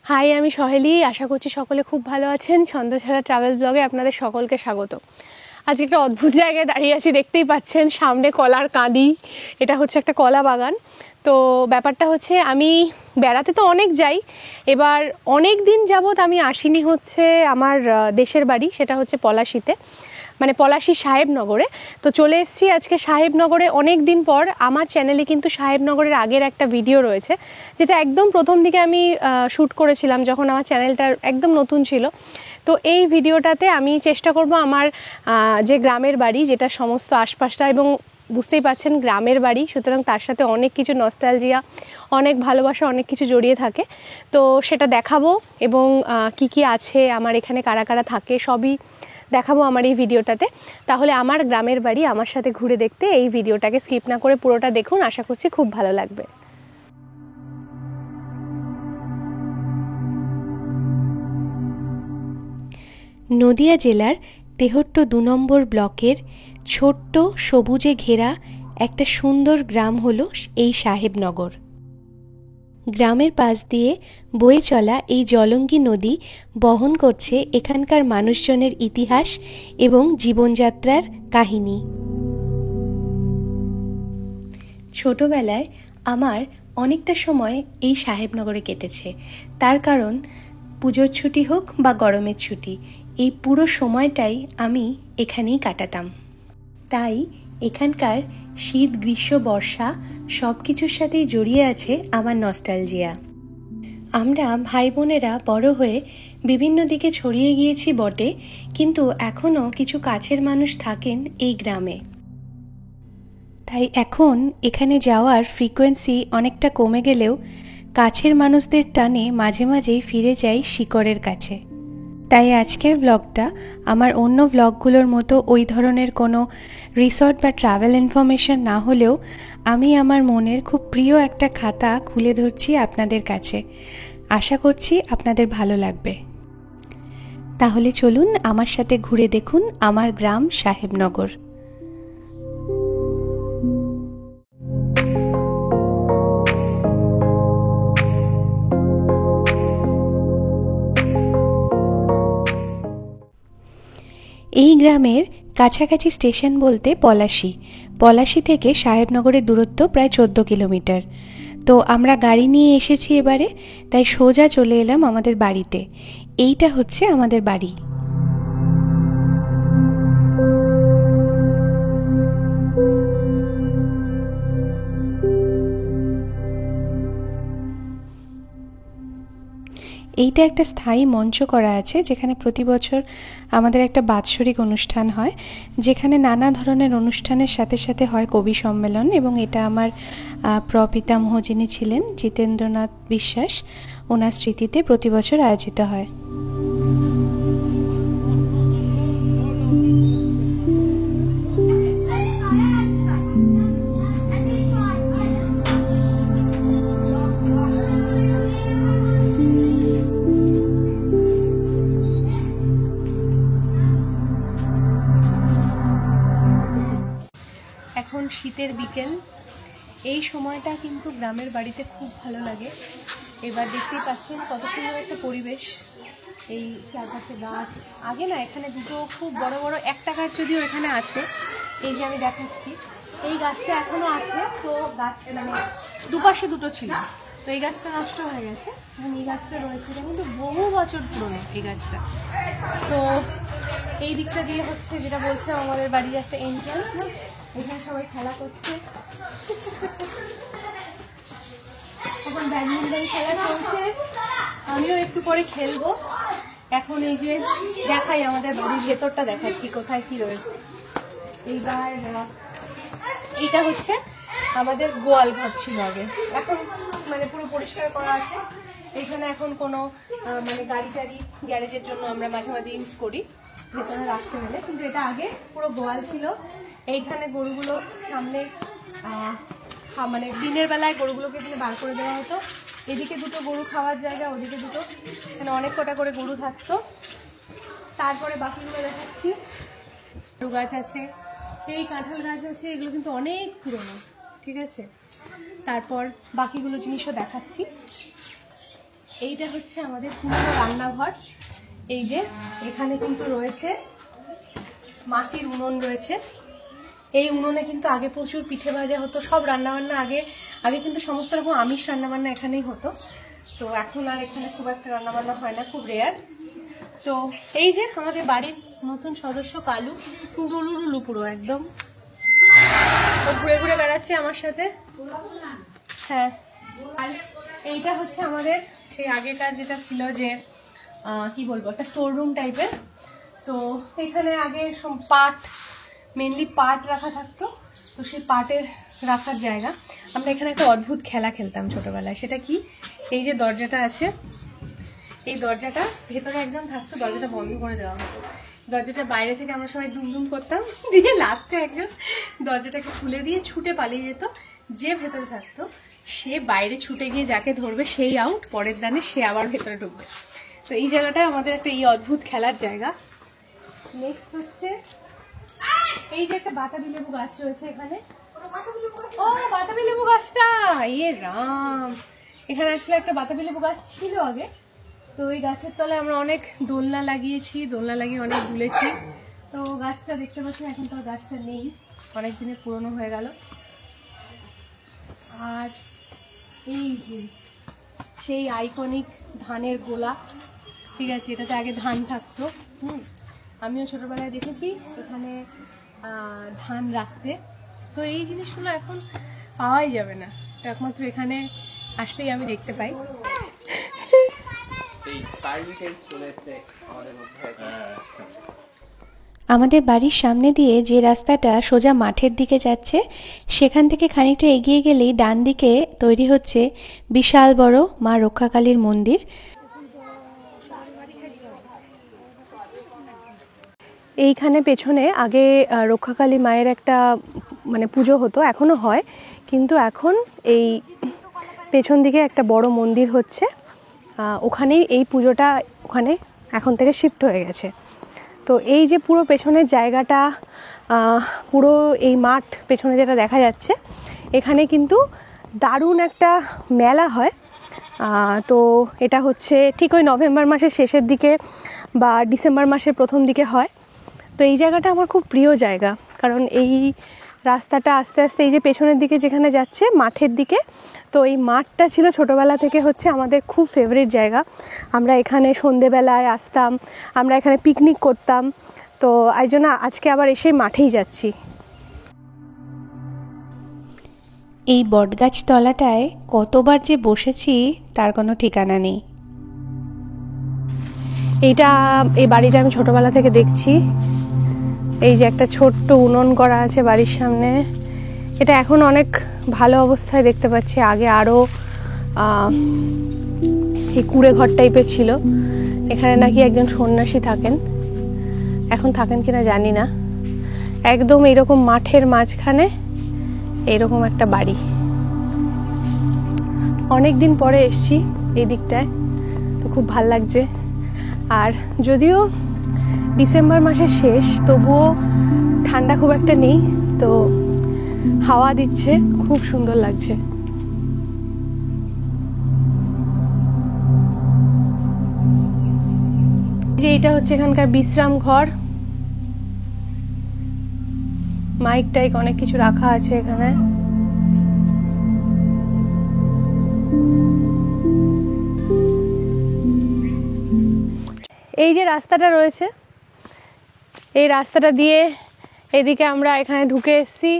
High, আমি সহেলি। আশা করছি সকলে খুব ভালো আছেন। ছন্দছাড়া ট্রাভেল ব্লগে আপনাদের সকলকে স্বাগত। আজকে একটা অদ্ভুত জায়গায় দাঁড়িয়ে আছি, দেখতেই পাচ্ছেন সামনে কলার কাঁদি। এটা হচ্ছে একটা কলা বাগান। তো ব্যাপারটা হচ্ছে, আমি বেড়াতে তো অনেক যাই, এবার অনেক দিন যাবৎ আমি আসিনি হচ্ছে আমার দেশের বাড়ি, সেটা হচ্ছে পলাশিতে, মানে পলাশি সাহেবনগরে। তো চলে এসেছি আজকে সাহেবনগরে অনেক দিন পর। আমার চ্যানেলে কিন্তু সাহেবনগরের আগের একটা ভিডিও রয়েছে, যেটা একদম প্রথম দিকে আমি শ্যুট করেছিলাম যখন আমার চ্যানেলটা একদম নতুন ছিল। তো এই ভিডিওটাতে আমি চেষ্টা করব আমার যে গ্রামের বাড়ি, যেটা সমস্ত আশপাশটা, এবং বুঝতেই পাচ্ছেন গ্রামের বাড়ি, সুতরাং তার সাথে অনেক কিছু নস্টালজিয়া, অনেক ভালোবাসা, অনেক কিছু জড়িয়ে থাকে। তো সেটা দেখাবো, এবং কি কি আছে আমার এখানে, কারা কারা থাকে, সবই দেখাবো আমার এই ভিডিওটাতে। তাহলে আমার গ্রামের বাড়ি আমার সাথে ঘুরে দেখতে এই ভিডিওটাকে স্কিপ না করে পুরোটা দেখুন, আশা করছি খুব ভালো লাগবে। নদিয়া জেলার তেহট্ট ২ নম্বর ব্লকের ছোট্ট সবুজে ঘেরা একটা সুন্দর গ্রাম হলো এই সাহেবনগর। গ্রামের পাশ দিয়ে বয়ে চলা এই জলঙ্গি নদী বহন করছে এখানকার মানুষজনের ইতিহাস এবং জীবনযাত্রার কাহিনী। ছোটবেলায় আমার অনেকটা সময় এই সাহেবনগরে কেটেছে। তার কারণ, পুজোর ছুটি হোক বা গরমের ছুটি, এই পুরো সময়টাই আমি এখানেই কাটাতাম। তাই এখানকার শীত, গ্রীষ্ম, বর্ষা সব কিছুর সাথেই জড়িয়ে আছে আমার নস্টালজিয়া। আমরা ভাই বোনেরা বড় হয়ে বিভিন্ন দিকে ছড়িয়ে গিয়েছি বটে, কিন্তু এখনও কিছু কাছের মানুষ থাকেন এই গ্রামে। তাই এখন এখানে যাওয়ার ফ্রিকোয়েন্সি অনেকটা কমে গেলেও কাছের মানুষদের টানে মাঝে মাঝেই ফিরে যাই শিকড়ের কাছে। তাই আজকের ব্লগটা আমার অন্য ব্লগগুলোর মতো ওই ধরনের কোনো রিসর্ট বা ট্রাভেল ইনফরমেশন না হলেও আমি আমার মনের খুব প্রিয় একটা খাতা খুলে ধরছি আপনাদের কাছে। আশা করছি আপনাদের ভালো লাগবে। তাহলে চলুন আমার সাথে ঘুরে দেখুন আমার গ্রাম সাহেবনগর। এই গ্রামের কাছাকাছি স্টেশন বলতে পলাশি থেকে সাহেবনগরের দূরত্ব প্রায় 14 কিলোমিটার। তো আমরা গাড়ি নিয়ে এসেছি এবারে, তাই সোজা চলে এলাম আমাদের বাড়িতে। এইটা হচ্ছে আমাদের বাড়ি। এইটা একটা স্থায়ী মঞ্চ করা আছে, যেখানে প্রতি বছর আমাদের একটা বাৎসরিক অনুষ্ঠান হয়, যেখানে নানা ধরনের অনুষ্ঠানের সাথে সাথে হয় কবি সম্মেলন। এবং এটা আমার প্রপিতামহ যিনি ছিলেন জিতেন্দ্রনাথ বিশ্বাস, ওনার স্মৃতিতে প্রতি বছর আয়োজিত হয়। এখন শীতের বিকেল, এই সময়টা কিন্তু গ্রামের বাড়িতে খুব ভালো লাগে। এবার দেখতেই পাচ্ছেন কত সুন্দর একটা পরিবেশ, এই চারপাশে গাছ। আগে না এখানে দুটো খুব বড় বড় একটা গাছ যদিও এখানে আছে, এই যে আমি দেখাচ্ছি, এই গাছটা এখনো আছে। তো গাছ মানে দুপাশে দুটো ছিল, তো এই গাছটা নষ্ট হয়ে গেছে, এই গাছটা রয়েছে, এটা কিন্তু বহু বছর পুরনো এই গাছটা। তো এই দিকটা দিয়ে হচ্ছে, যেটা বলছিলাম, আমাদের বাড়ির একটা এন্ট্রান্স, এখানে সবাই খেলা করছে। এখন ব্যাডমিন্টন খেলা চলছে, আমিও একটু পরে খেলবো। এখন এই যে দেখাই, আমাদের বাড়ির ভেতরটা দেখাচ্ছি কোথায় কি রয়েছে। এইবার এইটা হচ্ছে আমাদের গোয়াল ঘর ছিল আগে, এখন মানে পুরো পরিষ্কার করা আছে। এখানে এখন কোনো মানে গাড়ি টাড়ি গ্যারেজের জন্য আমরা মাঝে মাঝে ইউজ করি ভেতরে রাখতে হলে, কিন্তু এটা আগে পুরো গোয়াল ছিল। এইখানে গরুগুলো সামনে মানে দিনের বেলায় গরুগুলোকে এখানে বার করে দেওয়া হতো। এদিকে দুটো গরু খাওয়ার জায়গা, ওদিকে দুটো, এখানে অনেক কটা করে গরু থাকতো। তারপরে বাকিগুলো দেখাচ্ছি, গাছ আছে, এই কাঁঠাল গাছ আছে, এগুলো কিন্তু অনেক পুরনো, ঠিক আছে। তারপর বাকিগুলো জিনিসও দেখাচ্ছি। এইটা হচ্ছে আমাদের পুরনো রান্নাঘর। এই যে এখানে কিন্তু রয়েছে মাটির উনুন রয়েছে। এই উনুনে কিন্তু আগে প্রচুর পিঠে ভাজা হতো, সব রান্নাবান্না আগে কিন্তু সমস্ত রকম আমিষ রান্নাবান্না এখানেই হতো। তো এখন আর এখানে খুব একটা রান্নাবান্না হয় না, খুব রেয়ার। তো এই যে আমাদের বাড়ির নতুন সদস্য কালু, পুরো পুরো একদম ও ঘুরে ঘুরে বেড়াচ্ছে আমার সাথে। হ্যাঁ, আর এইটা হচ্ছে আমাদের সেই আগেকার যেটা ছিল, যে কি বলবো, একটা স্টোর রুম টাইপের। তো এখানে আগে পাট, মেনলি পাট রাখা থাকতো। তো সেই পাটের রাখার জায়গা। আমরা এখানে একটা অদ্ভুত খেলা খেলতাম ছোটবেলায়। সেটা কি, এই যে দরজাটা আছে, এই দরজাটা ভেতরে একজন থাকতো, দরজাটা বন্ধ করে দেওয়া হতো। দরজাটা বাইরে থেকে আমরা সবাই দুম করতাম, দিয়ে লাস্টে একজন দরজাটাকে খুলে দিয়ে ছুটে পালিয়ে যেত। যে ভেতরে থাকতো সে বাইরে ছুটে গিয়ে যাকে ধরবে সেই আউট, পরের দানে সে আবার ভেতরে ঢুকবে। তো এই জায়গাটা আমাদের একটা এই অদ্ভুত খেলার জায়গা। নেক্সট হচ্ছে এই যে একটা বাতাবি লেবু গাছ রয়েছে এখানে। ও বাতাবি লেবু গাছটা, ইয়ে রাম, এখানে আসলে একটা বাতাবি লেবু গাছ ছিল আগে। তো ওই গাছের তলায় আমরা অনেক দোলনা লাগিয়েছি, দোলনা লাগিয়ে অনেক দুলেছি। তো গাছটা দেখতে পাচ্ছেন, এখন তো গাছটা নেই, অনেক দিনের পুরনো হয়ে গেল। আর এই যে সেই আইকনিক ধানের গোলা, ঠিক আছে, এটাতে আগে ধান থাকতো। আমিও ছোটবেলায় দেখেছি এখানে ধান রাখতে। তো এই জিনিসগুলো এখন পাওয়াই যাবে না, একমাত্র এখানে আসলেই আমি দেখতে পাই। আমাদের বাড়ির সামনে দিয়ে যে রাস্তাটা সোজা মাঠের দিকে যাচ্ছে, সেখান থেকে খানিকটা এগিয়ে গেলেই ডান দিকে তৈরি হচ্ছে বিশাল বড় মা রক্ষাকালীর মন্দির। এইখানে পেছনে আগে রক্ষাকালী মায়ের একটা মানে পুজো হতো, এখনো হয়, কিন্তু এখন এই পেছন দিকে একটা বড় মন্দির হচ্ছে, ওখানেই এই পুজোটা ওখানে এখন থেকে শিফট হয়ে গেছে। তো এই যে পুরো পেছনের জায়গাটা, পুরো এই মাঠ পেছনে যেটা দেখা যাচ্ছে, এখানে কিন্তু দারুণ একটা মেলা হয়। তো এটা হচ্ছে ঠিক ওই নভেম্বর মাসের শেষের দিকে বা ডিসেম্বর মাসের প্রথম দিকে হয়। তো এই জায়গাটা আমার খুব প্রিয় জায়গা, কারণ এই রাস্তাটা আস্তে আস্তে এই যে পেছনের দিকে যেখানে যাচ্ছে মাঠের দিকে, তো এই মাঠটা ছিল ছোটোবেলা থেকে হচ্ছে আমাদের খুব ফেভারিট জায়গা। আমরা এখানে সন্ধেবেলায় আসতাম, আমরা এখানে পিকনিক করতাম। তো এই জন্য আজকে আবার এসে মাঠেই যাচ্ছি। এই বটগাছ তলাটায় কতবার যে বসেছি তার কোনো ঠিকানা নেই। এই বাড়িটা আমি ছোটবেলা থেকে দেখছি। এই যে একটা ছোট্ট উনুন করা আছে বাড়ির সামনে, এটা এখন অনেক ভালো অবস্থায় দেখতে পাচ্ছি। আগে আরও এই কুড়ে ঘর টাইপের ছিল। এখানে নাকি একজন সন্ন্যাসী থাকেন, এখন থাকেন কিনা জানি না। একদম এইরকম মাঠের মাঝখানে এইরকম একটা বাড়ি। অনেক দিন পরে এসছি এই দিকটায়, তো খুব ভাল লাগছে। আর যদিও ডিসেম্বর মাসের শেষ, তবুও ঠান্ডা খুব একটা নেই, তো হাওয়া দিচ্ছে, খুব সুন্দর লাগছে। যে এটা হচ্ছে এখানকার বিশ্রাম ঘর, মাইক টাইক অনেক কিছু রাখা আছে এখানে। এই যে রাস্তাটা রয়েছে, এই রাস্তাটা দিয়ে এদিকে আমরা এখানে ঢুকে এসেছি।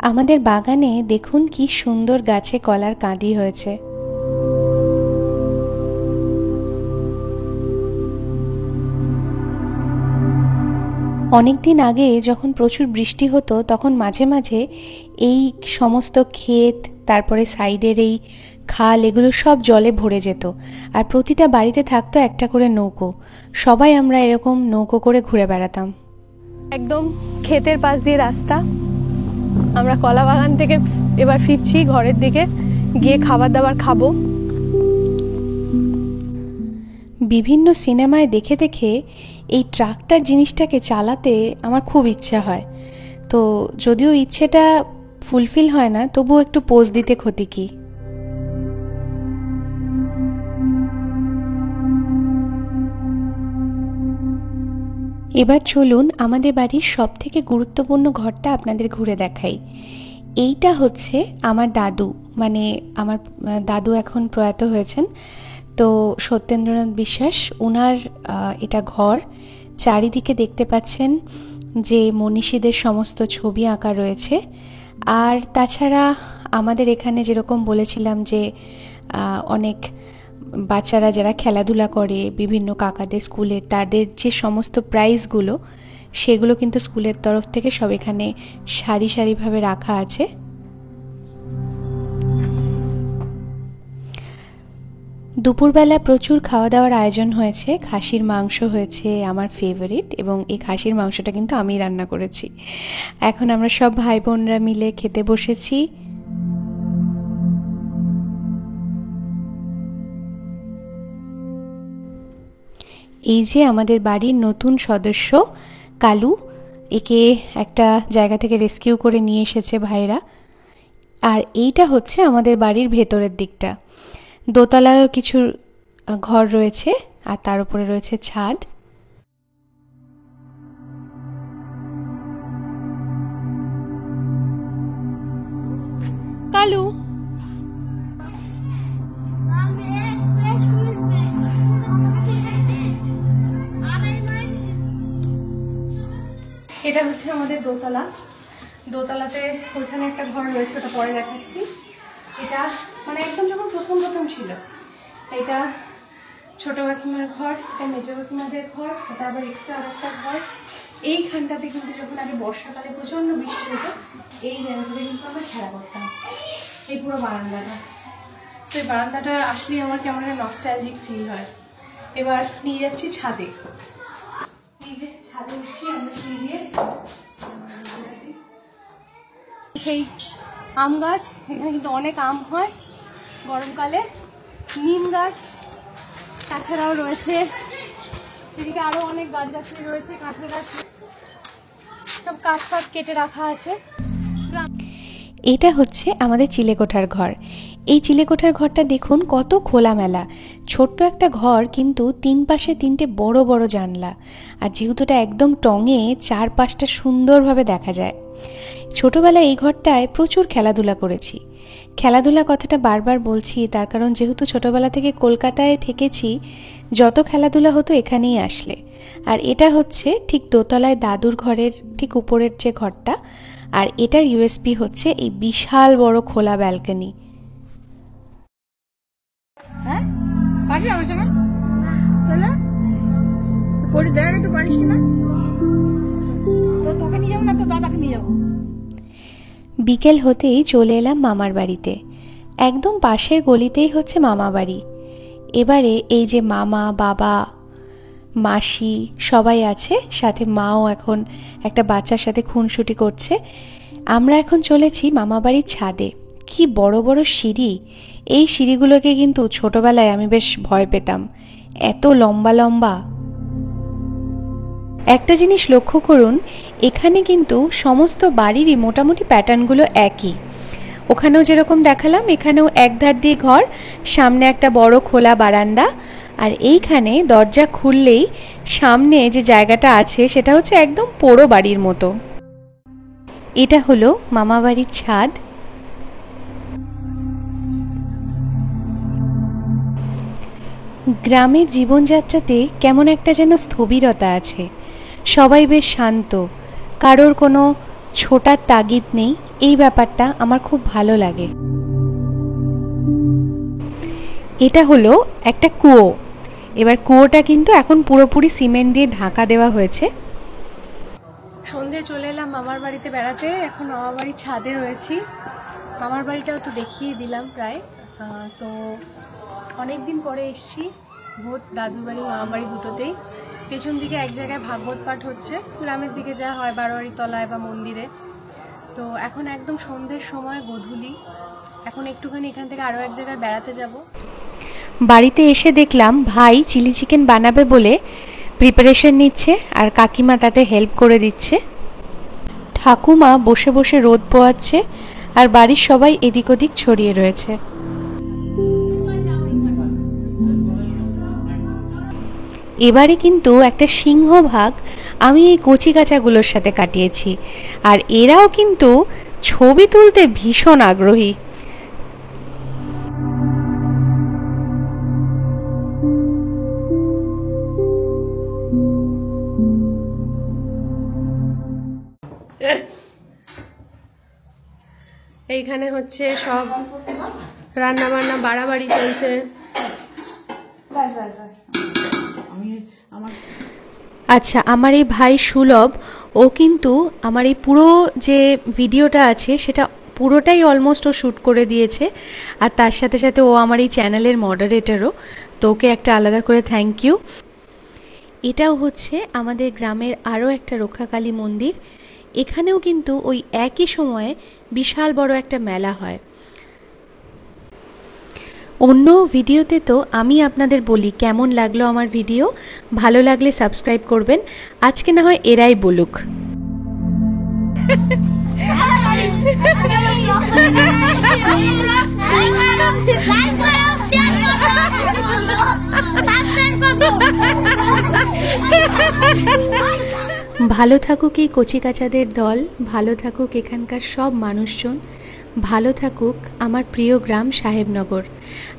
আমাদের বাগানে দেখুন কি সুন্দর গাছে কলার কাঁদি হয়েছে। অনেকদিন আগে যখন প্রচুর বৃষ্টি হতো, তখন মাঝে মাঝে এই সমস্ত ক্ষেত, তারপরে সাইডের এই খাল, এগুলো সব জলে ভরে যেত। আর প্রতিটা বাড়িতে থাকতো একটা করে নৌকো, সবাই আমরা এরকম নৌকো করে ঘুরে বেড়াতাম। একদম ক্ষেতের পাশ দিয়ে রাস্তা। আমরা কলা বাগান থেকে এবার ফিরছি ঘরের দিকে, গিয়ে খাবার দাবার খাবো। বিভিন্ন সিনেমায় দেখে দেখে এই ট্রাক্টর জিনিসটাকে চালাতে আমার খুব ইচ্ছা হয়। তো যদিও ইচ্ছেটা ফুলফিল হয় না, তবুও একটু পোজ দিতে ক্ষতি কি। এবার চলুন আমাদের বাড়ির সব থেকে গুরুত্বপূর্ণ ঘরটা আপনাদের ঘুরে দেখাই। এইটা হচ্ছে আমার দাদু, মানে আমার দাদু এখন প্রয়াত হয়েছেন, তো সত্যেন্দ্রনাথ বিশ্বাস, ওনার এটা ঘর। চারিদিকে দেখতে পাচ্ছেন যে মনীষীদের সমস্ত ছবি আঁকা রয়েছে। আর তাছাড়া আমাদের এখানে যেরকম বলেছিলাম যে অনেক বাচ্চারা যারা খেলাধুলা করে বিভিন্ন কাকাদের স্কুলে, তাদের যে সমস্ত প্রাইজগুলো, সেগুলো কিন্তু স্কুলের তরফ থেকে সব এখানে সারি সারিভাবে রাখা আছে। দুপুরবেলা প্রচুর খাওয়া দাওয়ার আয়োজন হয়েছে। খাসির মাংস হয়েছে, আমার ফেভারিট, এবং এই খাসির মাংসটা কিন্তু আমি রান্না করেছি। এখন আমরা সব ভাই বোনরা মিলে খেতে বসেছি। এই যে আমাদের বাড়ির নতুন সদস্য কালু, একে একটা জায়গা থেকে রেস্কিউ করে নিয়ে এসেছে ভাইরা। আর এইটা হচ্ছে আমাদের বাড়ির ভেতরের দিকটা। দোতলায়ও কিছু ঘর রয়েছে, আর তার উপরে রয়েছে ছাদ। কালু, এটা হচ্ছে আমাদের দোতলা। দোতলাতে ওইখানে একটা ঘর রয়েছে, ওটা পরে দেখাচ্ছি। এটা মানে একদম যখন প্রথম প্রথম ছিল, এটা ছোট কাকিমার ঘর, এটা মেজো কাকিমাদের ঘর, এটা আবার এক্সট্রা আর একটা ঘর। এইখানটাতে কিন্তু যখন আগে বর্ষাকালে প্রচণ্ড বৃষ্টি হতো, এই জায়গাটাতে কিন্তু আমরা খেলা করতাম। এই পুরো বারান্দাটা, তো এই বারান্দাটা আসলেই আমার কেমন একটা নস্টালজিক ফিল হয়। এবার নিয়ে যাচ্ছি ছাদে। এই যে ছাদে উঠছি আমরা সিঁড়ি দিয়ে। সেই আম গাছ, এখানে কিন্তু অনেক আম হয় গরমকালে। নিম গাছ, তাছাড়াও রয়েছে এদিকে আরো অনেক গাছগাছালি রয়েছে, কাঁঠাল গাছ, সব কাঠ ফাট কেটে রাখা আছে। এটা হচ্ছে আমাদের চিলেকোঠার ঘর। এই চিলেকোঠার ঘরটা দেখুন কত খোলামেলা। ছোট্ট একটা ঘর, কিন্তু তিন পাশে তিনটে বড় বড় জানলা, আর যেহেতু এটা একদম টঙে, চারপাশটা সুন্দরভাবে দেখা যায়। ছোটবেলায় এই ঘরটায় প্রচুর খেলাধুলা করেছি। খেলাধুলা কথাটা বারবার বলছি তার কারণ যেহেতু ছোটবেলা থেকে কলকাতায় থেকেছি, যত খেলাধুলা হতো এখানেই আসলে। আর এটা হচ্ছে ঠিক দোতলায় দাদুর ঘরের ঠিক উপরের যে ঘরটা, আর এটার ইউএসপি হচ্ছে এই বিশাল বড় খোলা ব্যালকনি। হ্যাঁ, পারবি আমার সঙ্গে? তাহলে করে দেখ একটু, পারিস কিনা? তো তোকে নিয়ে যাবো না, তো দাদাকে নিয়ে যাবো। বিকেল হতেই চলে এলাম মামার বাড়িতে। একদম পাশের গলিতেই হচ্ছে মামা বাড়ি। এবারে এই যে মামা, বাবা, মাসি সবাই আছে, সাথে মাও এখন একটা বাচ্চার সাথে খুনসুটি করছে। আমরা এখন চলেছি মামা বাড়ির ছাদে। কি বড় বড় সিঁড়ি! এই সিঁড়িগুলোকে কিন্তু ছোটবেলায় আমি বেশ ভয় পেতাম, এত লম্বা লম্বা। একটা জিনিস লক্ষ্য করুন, এখানে কিন্তু সমস্ত বাড়িরই মোটামুটি প্যাটার্নগুলো একই। ওখানেও যেরকম দেখালাম, এখানেও এক ধার দিয়ে ঘর, সামনে একটা বড় খোলা বারান্দা, আর এইখানে দরজা খুললেই সামনে যে জায়গাটা আছে সেটা হচ্ছে একদম পোড়ো বাড়ির মতো। এটা হলো মামা বাড়ির ছাদ। গ্রামের জীবনযাত্রাতে কেমন একটা যেন স্থবিরতা আছে, সবাই বেশ শান্ত, কারোর কোনো ছোটার তাগিদ নেই। এই ব্যাপারটা আমার খুব ভালো লাগে। এটা হলো একটা কুয়ো। এবার কুয়োটা কিন্তু এখন পুরোপুরি সিমেন্ট দিয়ে ঢাকা দেওয়া হয়েছে। সন্ধে চলে এলাম মামার বাড়িতে বেড়াতে। এখন মামার বাড়ির ছাদে রয়েছি। মামার বাড়িটাও তো দেখিয়ে দিলাম প্রায়। তো অনেকদিন পরে এসছি বোধ দাদুর বাড়ি মামার বাড়ি দুটোতেই। পেছন দিকে এক জায়গায় ভাগবত পাঠ হচ্ছে, গ্রামের দিকে যা হয় বারোয়ারি তলায় বা মন্দিরে। তো এখন একদম সন্ধ্যের সময়, গধূলি। এখন একটুখানি এখান থেকে আরও এক জায়গায় বেড়াতে যাব। বাড়িতে এসে দেখলাম ভাই চিলি চিকেন বানাবে বলে প্রিপারেশন নিচ্ছে, আর কাকিমা তাতে হেল্প করে দিচ্ছে। ঠাকুমা বসে বসে রোদ পোয়াচ্ছে, আর বাড়ির সবাই এদিক ওদিক ছড়িয়ে রয়েছে। এবারে কিন্তু একটা সিংহভাগ আমি এই কচিকাঁচাগুলোর সাথে কাটিয়েছি। আর এরাও কিন্তু ছবি তুলতে ভীষণ আগ্রহী। এইখানে হচ্ছে সব রান্না বান্না বাড়াবাড়ি চলছে। আচ্ছা, আমার এই ভাই সুলভ, ও কিন্তু আমার এই পুরো যে ভিডিওটা আছে সেটা পুরোটাই অলমোস্ট ও শ্যুট করে দিয়েছে। আর তার সাথে সাথে ও আমার এই চ্যানেলের মডারেটরও, তো ওকে একটা আলাদা করে থ্যাংক ইউ। এটাও হচ্ছে আমাদের গ্রামের আরও একটা রক্ষাকালী মন্দির। এখানেও কিন্তু ওই একই সময়ে বিশাল বড় একটা মেলা হয়। অন্য ভিডিওতে তো আমি আপনাদের বলি কেমন লাগলো আমার ভিডিও, ভালো লাগলে সাবস্ক্রাইব করবেন। আজকে না হয় এরাই বলুক। ভালো থাকুক এই কচিকাঁচাদের দল, ভালো থাকুক এখানকার সব মানুষজন, ভালো থাকুক আমার প্রিয় গ্রাম সাহেবনগর।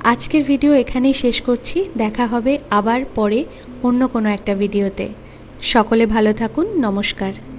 আজকের ভিডিও এখানেই শেষ করছি। দেখা হবে আবার পরে অন্য কোনো একটা ভিডিওতে। সকলে ভালো থাকুন। নমস্কার।